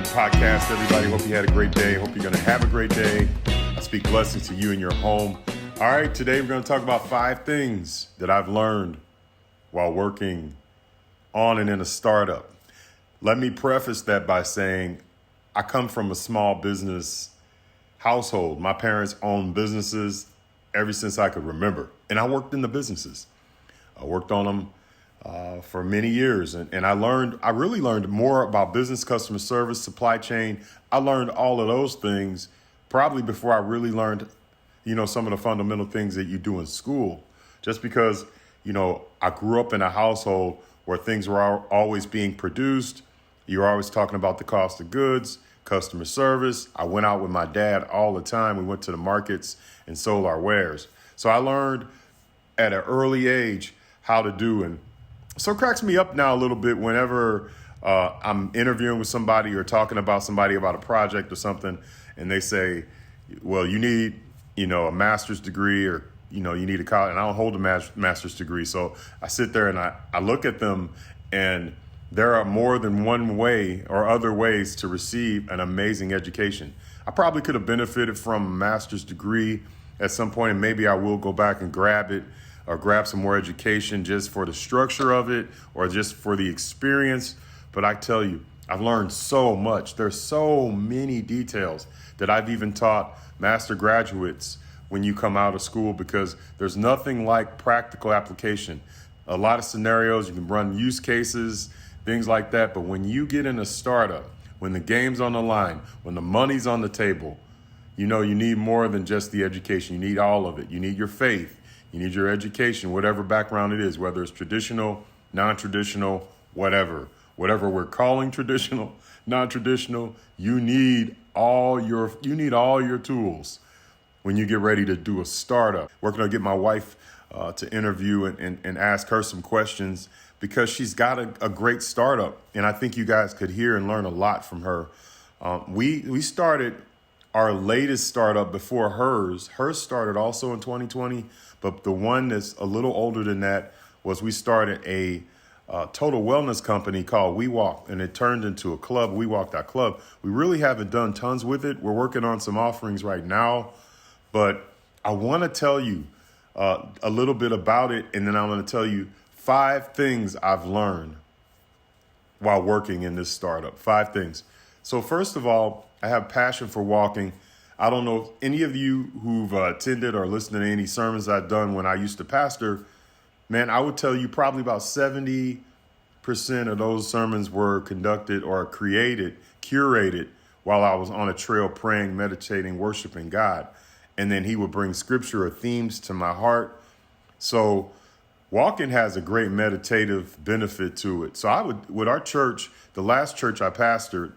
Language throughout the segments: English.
the podcast, everybody. Hope you had a great day. Hope you're going to have a great day. I speak blessings to you and your home. All right, today we're going to talk about 5 things that I've learned while working on and in a startup. Let me preface that by saying I come from a small business household. My parents owned businesses ever since I could remember, and I worked in the businesses. I worked on them for many years. And I really learned more about business, customer service, supply chain. I learned all of those things probably before I really learned, some of the fundamental things that you do in school. Just because, I grew up in a household where things were always being produced. You're always talking about the cost of goods, customer service. I went out with my dad all the time. We went to the markets and sold our wares. So I learned at an early age how to do. And so it cracks me up now a little bit whenever I'm interviewing with somebody or talking about somebody about a project or something, and they say, well, you need, a master's degree or, you need a college, and I don't hold a master's degree. So I sit there and I look at them, and there are more than one way or other ways to receive an amazing education. I probably could have benefited from a master's degree at some point, and maybe I will go back and grab it or grab some more education just for the structure of it or just for the experience. But I tell you, I've learned so much. There's so many details that I've even taught master graduates when you come out of school, because there's nothing like practical application. A lot of scenarios, you can run use cases, things like that. But when you get in a startup, when the game's on the line, when the money's on the table, you need more than just the education. You need all of it. You need your faith. You need your education, whatever background it is, whether it's traditional, non-traditional, whatever we're calling traditional, non-traditional. You need all your tools when you get ready to do a startup. We're going to get my wife to interview and ask her some questions because she's got a great startup, and I think you guys could hear and learn a lot from her. We started our latest startup before hers. Hers started also in 2020. But the one that's a little older than that was we started a total wellness company called We Walk, and it turned into a club, We Walk.club. We really haven't done tons with it. We're working on some offerings right now, but I want to tell you a little bit about it, and then I'm going to tell you 5 things I've learned while working in this startup. 5 things. So first of all, I have passion for walking. I don't know if any of you who've attended or listened to any sermons I've done when I used to pastor, man, I would tell you probably about 70% of those sermons were conducted or curated while I was on a trail praying, meditating, worshiping God. And then he would bring scripture or themes to my heart. So walking has a great meditative benefit to it. So with our church, the last church I pastored,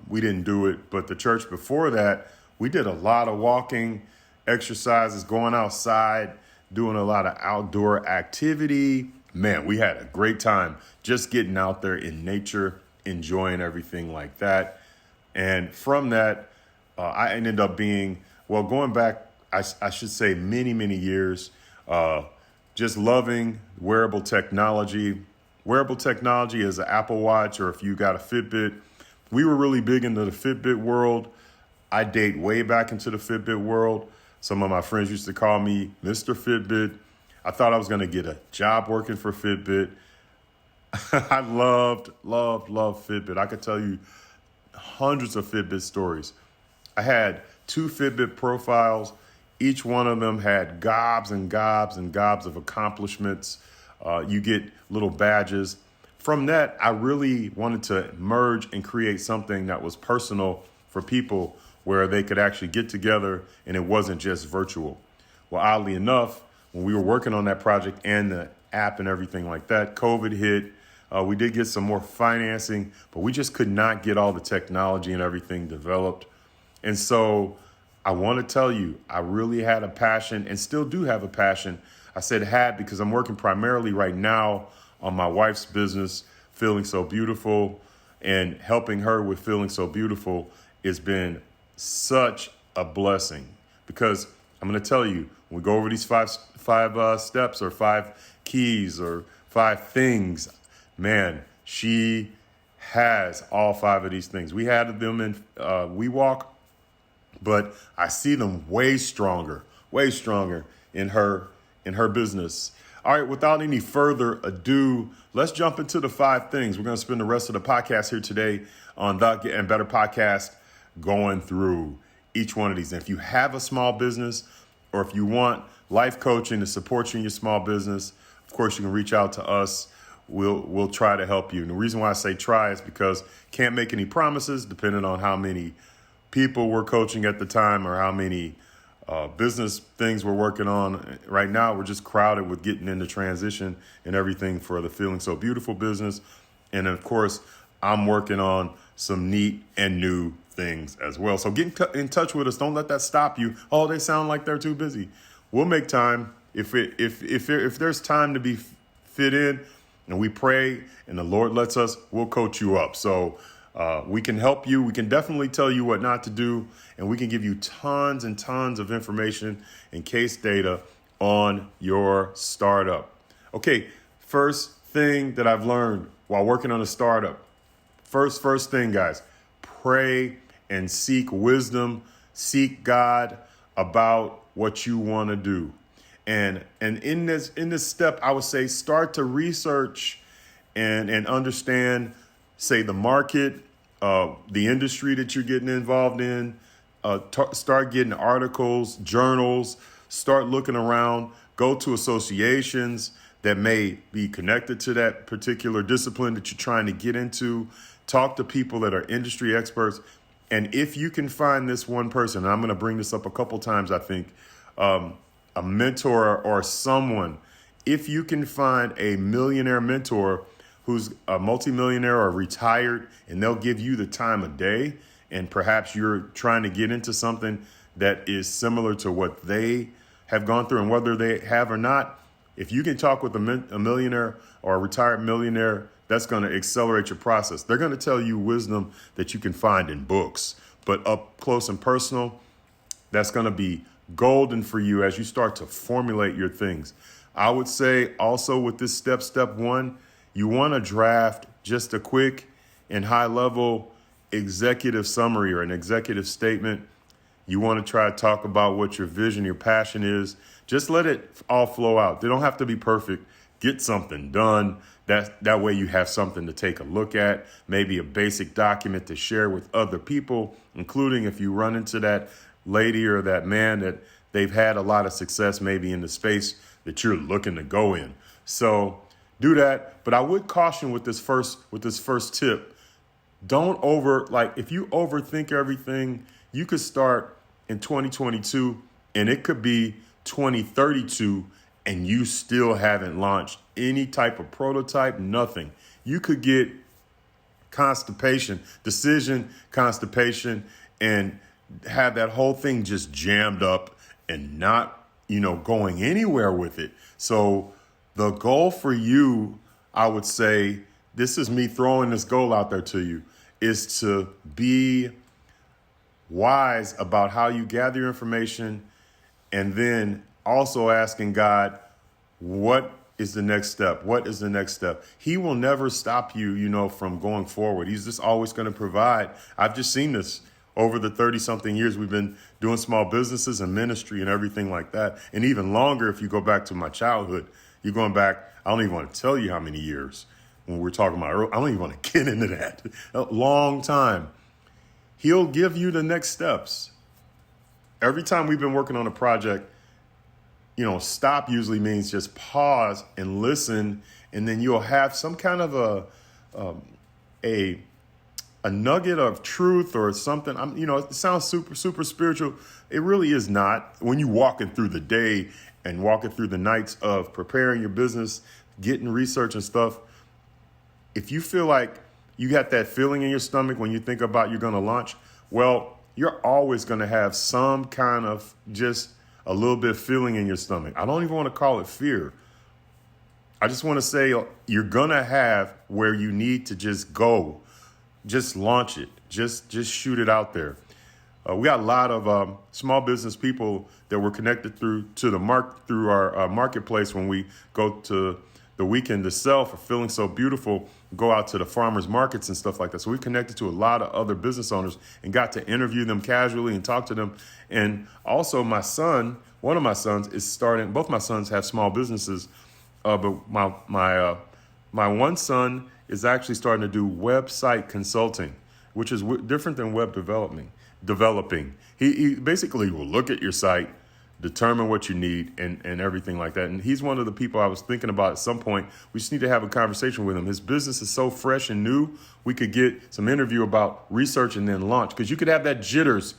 we didn't do it, but the church before that, we did a lot of walking exercises, going outside, doing a lot of outdoor activity. Man, we had a great time just getting out there in nature, enjoying everything like that. And from that, I ended up being, going back, I should say many, many years, just loving wearable technology. Wearable technology is an Apple Watch, or if you got a Fitbit. We were really big into the Fitbit world. I date way back into the Fitbit world. Some of my friends used to call me Mr. Fitbit. I thought I was going to get a job working for Fitbit. I loved Fitbit. I could tell you hundreds of Fitbit stories. I had 2 Fitbit profiles. Each one of them had gobs and gobs and gobs of accomplishments. You get little badges. From that, I really wanted to merge and create something that was personal for people, where they could actually get together and it wasn't just virtual. Well, oddly enough, when we were working on that project and the app and everything like that, COVID hit. We did get some more financing, but we just could not get all the technology and everything developed. And so I want to tell you, I really had a passion and still do have a passion. I said had because I'm working primarily right now on my wife's business, Feeling So Beautiful, and helping her with Feeling So Beautiful has been such a blessing, because I'm going to tell you, when we go over these five steps or 5 keys or 5 things, man, she has all 5 of these things. We had them in WeWalk, but I see them way stronger in her business. All right, without any further ado, let's jump into the 5 things. We're going to spend the rest of the podcast here today on the Gettin Betta podcast going through each one of these. And if you have a small business or if you want life coaching to support you in your small business, of course, you can reach out to us. We'll try to help you. And the reason why I say try is because can't make any promises depending on how many people we're coaching at the time or how many business things we're working on. Right now, we're just crowded with getting into transition and everything for the Feeling So Beautiful business. And of course, I'm working on some neat and new things as well. So get in touch with us. Don't let that stop you. Oh, they sound like they're too busy. We'll make time. If there's time to be fit in and we pray and the Lord lets us, we'll coach you up. So we can help you. We can definitely tell you what not to do. And we can give you tons and tons of information and case data on your startup. Okay, first thing that I've learned while working on a startup. First thing, guys, pray and seek wisdom. Seek God about what you want to do. And in this step, I would say start to research and understand, say, the market, the industry that you're getting involved in. Start getting articles, journals, start looking around, go to associations that may be connected to that particular discipline that you're trying to get into. Talk to people that are industry experts. And if you can find this one person, and I'm going to bring this up a couple times, I think, a mentor or someone, if you can find a millionaire mentor who's a multimillionaire or retired, and they'll give you the time of day, and perhaps you're trying to get into something that is similar to what they have gone through, and whether they have or not, if you can talk with a millionaire or a retired millionaire, that's going to accelerate your process. They're going to tell you wisdom that you can find in books, but up close and personal, that's going to be golden for you as you start to formulate your things. I would say also with this step 1, you want to draft just a quick and high level executive summary or an executive statement. You want to try to talk about what your vision, your passion is. Just let it all flow out. They don't have to be perfect. Get something done. That way you have something to take a look at, maybe a basic document to share with other people, including if you run into that lady or that man that they've had a lot of success maybe in the space that you're looking to go in. So do that. But I would caution with this first tip, if you overthink everything, you could start in 2022 and it could be 2032 and you still haven't launched any type of prototype, nothing. You could get decision constipation, and have that whole thing just jammed up and not, going anywhere with it. So the goal for you, I would say, this is me throwing this goal out there to you, is to be wise about how you gather your information, and then also asking God, what is the next step? What is the next step? He will never stop you, from going forward. He's just always going to provide. I've just seen this over the 30-something years we've been doing small businesses and ministry and everything like that. And even longer if you go back to my childhood. You're going back, I don't even want to tell you how many years when we're talking about, I don't even want to get into that. A long time. He'll give you the next steps. Every time we've been working on a project, stop usually means just pause and listen, and then you'll have some kind of a nugget of truth or something. It sounds super, super spiritual. It really is not. When you're walking through the day and walking through the nights of preparing your business, getting research and stuff, if you feel like you got that feeling in your stomach when you think about you're going to launch, well, you're always going to have some kind of just a little bit of feeling in your stomach. I don't even want to call it fear. I just want to say you're going to have where you need to just go. Just launch it. Just shoot it out there. We got a lot of small business people that we're connected through our marketplace when we go to the weekend to sell for Feeling So Beautiful, go out to the farmers markets and stuff like that. So we've connected to a lot of other business owners and got to interview them casually and talk to them. And also my son, one of my sons is starting, both my sons have small businesses, but my one son is actually starting to do website consulting, which is different than web developing. He basically will look at your site, determine what you need and everything like that. And he's one of the people I was thinking about at some point. We just need to have a conversation with him. His business is so fresh and new. We could get some interview about research and then launch, because you could have that jitters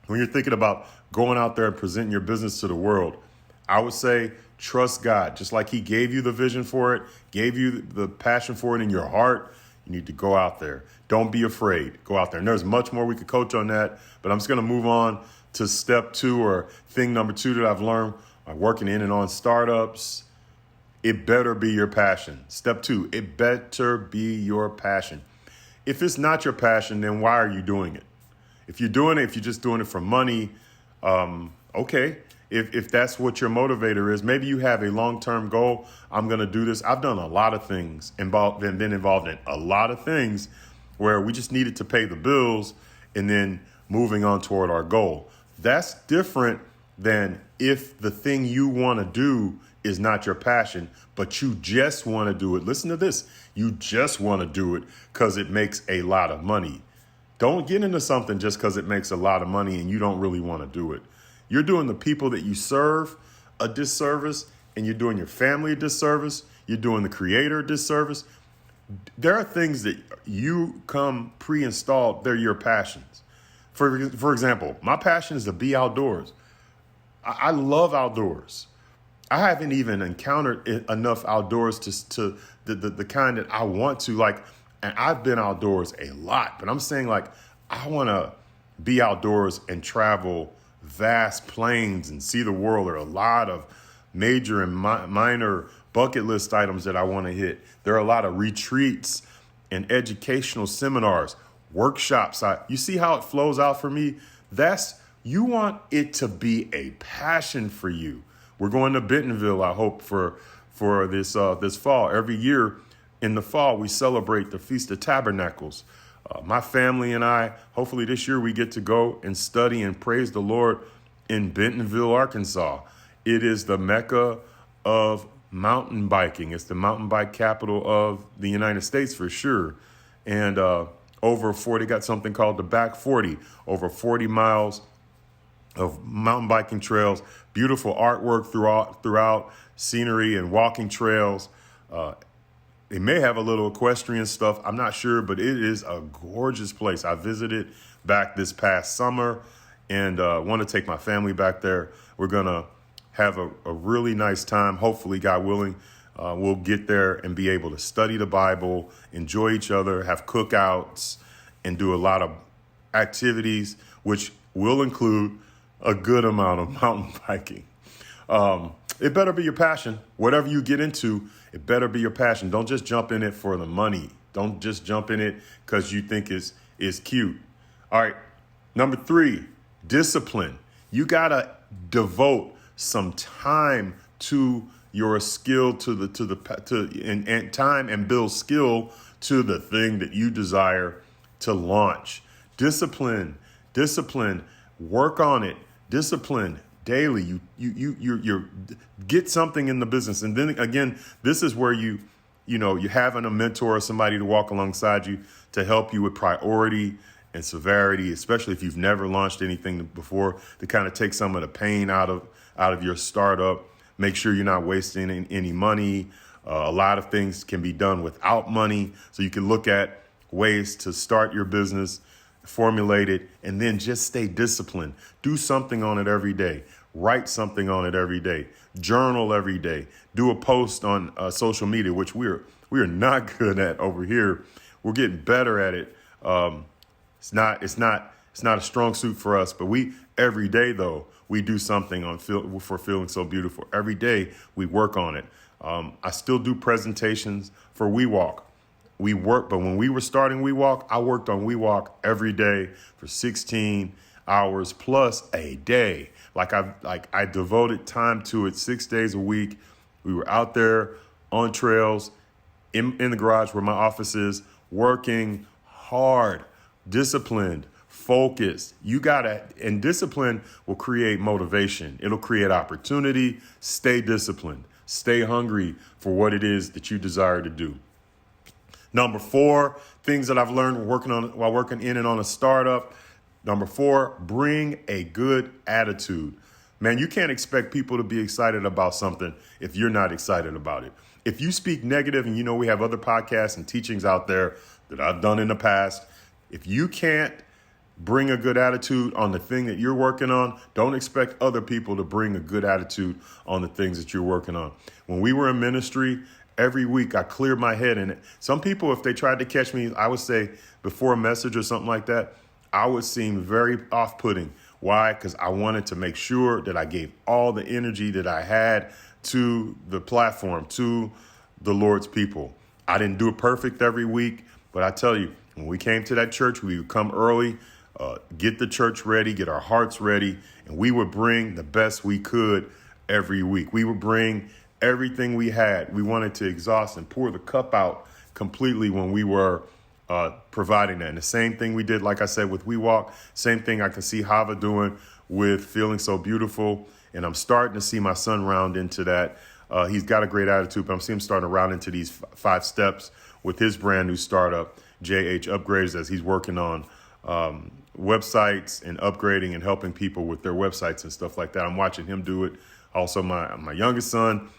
when you're thinking about going out there and presenting your business to the world. I would say trust God. Just like he gave you the vision for it, gave you the passion for it in your heart, you need to go out there. Don't be afraid. Go out there. And there's much more we could coach on that, but I'm just going to move on to step 2, or thing number 2 that I've learned working in and on startups. It better be your passion. Step 2, it better be your passion. If it's not your passion, then why are you doing it? If you're just doing it for money, okay. If that's what your motivator is, maybe you have a long-term goal. I'm going to do this. I've done a lot of things, been involved in a lot of things where we just needed to pay the bills and then moving on toward our goal. That's different than if the thing you want to do is not your passion, but you just want to do it. Listen to this. You just want to do it because it makes a lot of money. Don't get into something just because it makes a lot of money and you don't really want to do it. You're doing the people that you serve a disservice, and you're doing your family a disservice. You're doing the creator a disservice. There are things that you come pre-installed. They're your passions. For example, my passion is to be outdoors. I love outdoors. I haven't even encountered enough outdoors to the kind that I want to, like, and I've been outdoors a lot, but I'm saying, like, I want to be outdoors and travel vast plains and see the world. There are a lot of major and minor bucket list items that I want to hit. There are a lot of retreats and educational seminars, workshops. You see how it flows out for me? You want it to be a passion for you. We're going to Bentonville, I hope, for this fall. Every year in the fall, we celebrate the Feast of Tabernacles. My family and I, hopefully this year, we get to go and study and praise the Lord in Bentonville, Arkansas. It is the Mecca of mountain biking. It's the mountain bike capital of the United States for sure. And over 40, got something called the Back 40, over 40 miles of mountain biking trails, beautiful artwork throughout scenery and walking trails. They may have a little equestrian stuff. I'm not sure, but it is a gorgeous place. I visited back this past summer and want to take my family back there. We're going to have a really nice time. Hopefully, God willing, we'll get there and be able to study the Bible, enjoy each other, have cookouts, and do a lot of activities, which will include a good amount of mountain biking. It better be your passion. Whatever you get into, it better be your passion. Don't just jump in it for the money. Don't just jump in it because you think is cute. All right. Number 3, discipline. You got to devote some time to your skill, and time and build skill to the thing that you desire to launch. Discipline, work on it. Discipline daily. You get something in the business. And then again, this is where you having a mentor or somebody to walk alongside you to help you with priority and severity, especially if you've never launched anything before, to kind of take some of the pain out of your startup. Make sure you're not wasting any money. A lot of things can be done without money. So you can look at ways to start your business, formulate it, and then just stay disciplined. Do something on it every day. Write something on it every day. Journal every day. Do a post on social media, which we are not good at over here. We're getting better at it. It's not a strong suit for us, but every day though, we do something for Feeling So Beautiful. Every day we work on it. I still do presentations for WeWalk. But when we were starting WeWalk, I worked on WeWalk every day for 16 hours plus a day. I devoted time to it 6 days a week. We were out there on trails, in the garage where my office is, working hard, disciplined, focused. And discipline will create motivation. It'll create opportunity. Stay disciplined. Stay hungry for what it is that you desire to do. Number 4, things that I've learned while working in and on a startup. Number 4, bring a good attitude. Man, you can't expect people to be excited about something if you're not excited about it. If you speak negative, and we have other podcasts and teachings out there that I've done in the past, if you can't bring a good attitude on the thing that you're working on, don't expect other people to bring a good attitude on the things that you're working on. When we were in ministry, every week I cleared my head. And some people, if they tried to catch me, I would say before a message or something like that, I would seem very off-putting. Why? Because I wanted to make sure that I gave all the energy that I had to the platform, to the Lord's people. I didn't do it perfect every week, but I tell you, when we came to that church, we would come early, get the church ready, get our hearts ready, and we would bring the best we could every week. We would bring everything we had. We wanted to exhaust and pour the cup out completely when we were providing that. And the same thing we did, like I said, with We Walk, same thing I can see Hava doing with Feeling So Beautiful. And I'm starting to see my son round into that. He's got a great attitude, but I'm seeing him starting to round into these 5 steps with his brand new startup, JH Upgrades, as he's working on websites and upgrading and helping people with their websites and stuff like that. I'm watching him do it. Also, my youngest son,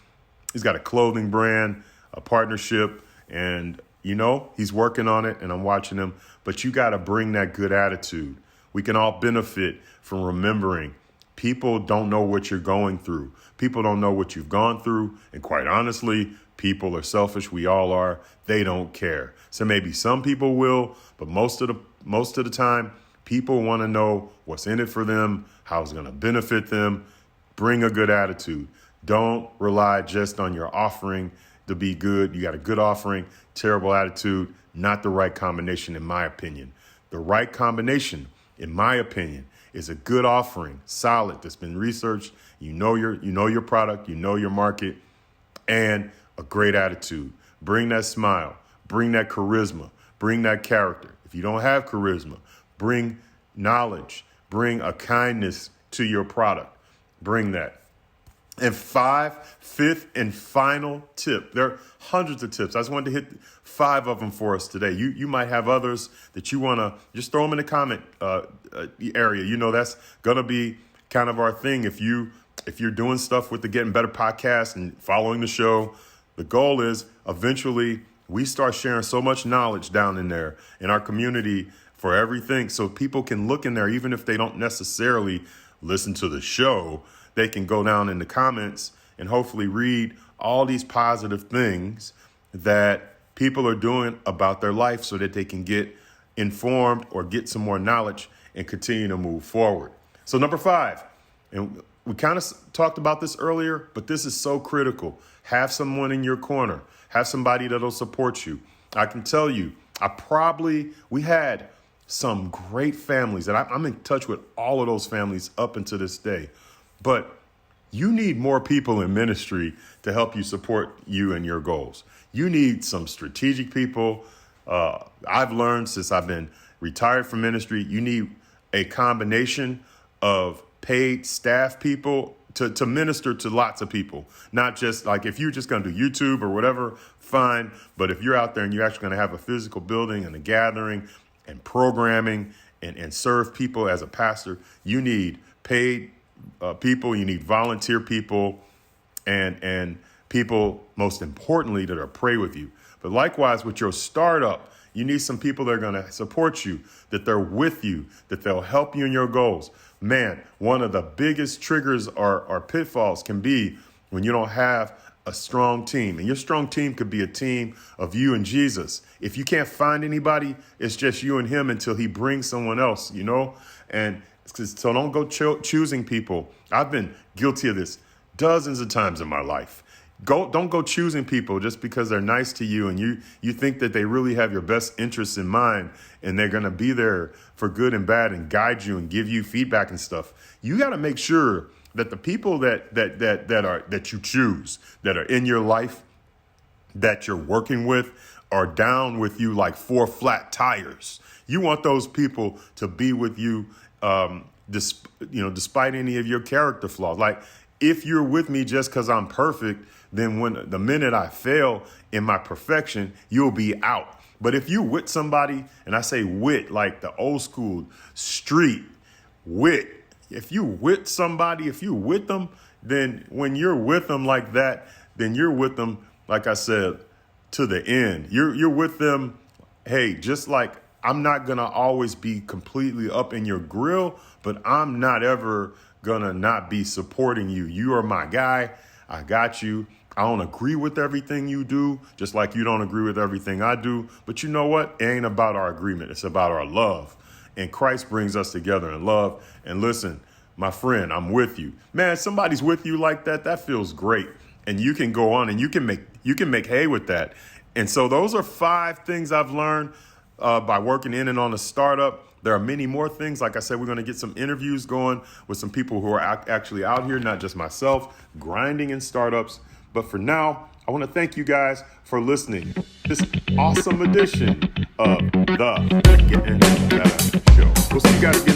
he's got a clothing brand, a partnership, and he's working on it, and I'm watching him. But you got to bring that good attitude. We can all benefit from remembering people don't know what you're going through. People don't know what you've gone through. And quite honestly, people are selfish. We all are. They don't care. So maybe some people will, but most of the time, people want to know what's in it for them, how it's going to benefit them. Bring a good attitude. Don't rely just on your offering to be good. You got a good offering, terrible attitude, not the right combination, in my opinion. The right combination, in my opinion, is a good offering, solid, that's been researched. You know your product, you know your market, and a great attitude. Bring that smile, bring that charisma, bring that character. If you don't have charisma, bring knowledge, bring a kindness to your product. Bring that. And 5th and final tip. There are hundreds of tips. I just wanted to hit 5 of them for us today. You might have others that you want to just throw them in the comment area. That's going to be kind of our thing. If you're doing stuff with the Gettin Betta podcast and following the show, the goal is eventually we start sharing so much knowledge down in there in our community for everything. So people can look in there, even if they don't necessarily listen to the show. They can go down in the comments and hopefully read all these positive things that people are doing about their life so that they can get informed or get some more knowledge and continue to move forward. So number 5, and we kind of talked about this earlier, but this is so critical. Have someone in your corner. Have somebody that'll support you. I can tell you, we had some great families, and I'm in touch with all of those families up until this day. But you need more people in ministry to help you support you and your goals. You need some strategic people. I've learned since I've been retired from ministry, you need a combination of paid staff people to minister to lots of people. Not just like if you're just going to do YouTube or whatever, fine. But if you're out there and you're actually going to have a physical building and a gathering and programming and serve people as a pastor, you need paid people, you need volunteer people, and people, most importantly, that are pray with you. But likewise, with your startup, you need some people that are going to support you, that they're with you, that they'll help you in your goals. Man, one of the biggest triggers or pitfalls can be when you don't have a strong team. And your strong team could be a team of you and Jesus. If you can't find anybody, it's just you and him until he brings someone else, And so don't go choosing people. I've been guilty of this dozens of times in my life. Don't go choosing people just because they're nice to you and you think that they really have your best interests in mind and they're going to be there for good and bad and guide you and give you feedback and stuff. You got to make sure that the people that you choose that are in your life, that you're working with are down with you like four flat tires. You want those people to be with you, despite any of your character flaws. Like, if you're with me just because I'm perfect, then when the minute I fail in my perfection, you'll be out. But if you with somebody, and I say wit, like the old school street wit, if you with somebody, if you with them, then when you're with them like that, then you're with them, like I said, to the end. You're with them. Hey, just like I'm not going to always be completely up in your grill, but I'm not ever going to not be supporting you. You are my guy. I got you. I don't agree with everything you do, just like you don't agree with everything I do. But you know what? It ain't about our agreement. It's about our love. And Christ brings us together in love. And listen, my friend, I'm with you. Man, somebody's with you like that. That feels great. And you can go on and you can make hay with that. And so those are 5 things I've learned by working in and on a startup. There are many more things. Like I said, we're going to get some interviews going with some people who are actually out here, not just myself, grinding in startups. But for now, I want to thank you guys for listening to this awesome edition of the Gettin Betta Show. We'll see you guys again.